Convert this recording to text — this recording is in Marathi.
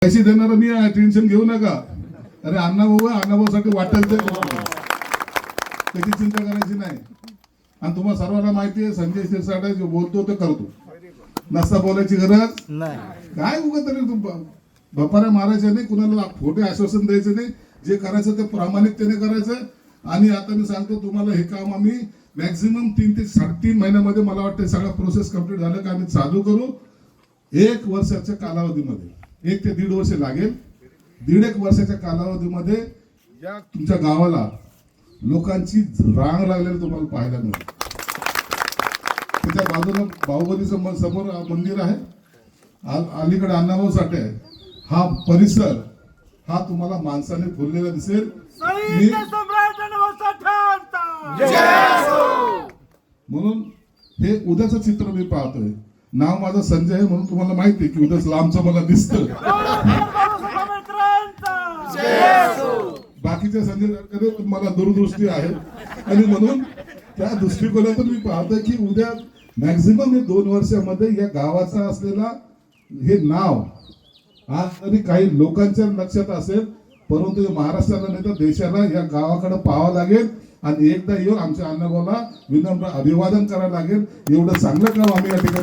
पैसे देणार मी आहे, टेन्शन घेऊ नका. अरे अण्णाभाऊ अण्णाभाऊसाठी वाटेल ते त्याची चिंता करायची नाही. आणि तुम्हाला सर्वांना माहिती आहे संजय शिरसाट जो बोलतो ते करतो, नसता बोलायची गरज नाही. काय उगा तरी बपाऱ्या मारायच्या नाही, कुणाला खोटे आश्वासन द्यायचं नाही. जे करायचं ते प्रामाणिकतेने करायचं. आणि आता मी सांगतो तुम्हाला, हे काम आम्ही मॅक्झिमम 3 ते 3.5 महिन्यामध्ये मला वाटतं सगळं प्रोसेस कम्प्लीट झालं का आम्ही चालू करू. 1 वर्षाच्या कालावधीमध्ये, 1 ते 1.5 वर्ष लागेल. 1.5 वर्षाच्या कालावधीमध्ये या तुमच्या गावाला लोकांची रांग लागलेली तुम्हाला पाहायला मिळेल. त्याच्या बाजूला बाहुबलीचं समोर मंदिर आहे, अलीकडे अण्णाभाऊ साठे आहे. हा परिसर हा तुम्हाला माणसाने फुललेला दिसेल. म्हणून हे उद्याचं चित्र मी पाहतोय. नाव माझं संजय आहे म्हणून तुम्हाला माहिती आहे की उद्याच लांबचं मला दिसतं. बाकीच्या संजय सरकडे मला दूरदृष्टी आहे आणि म्हणून त्या दृष्टिकोनातून मी पाहतोय की उद्या मॅक्झिमम हे 2 वर्षामध्ये या गावाचा असलेला हे नाव आज तरी काही लोकांच्या लक्षात असेल, परंतु महाराष्ट्राला नाही तर देशाला या गावाकडे पाहावं लागेल. आणि एकदा येऊन आमच्या अण्णाभाऊला विनम्र अभिवादन करायला लागेल. एवढं चांगलं काम आम्ही या ठिकाणी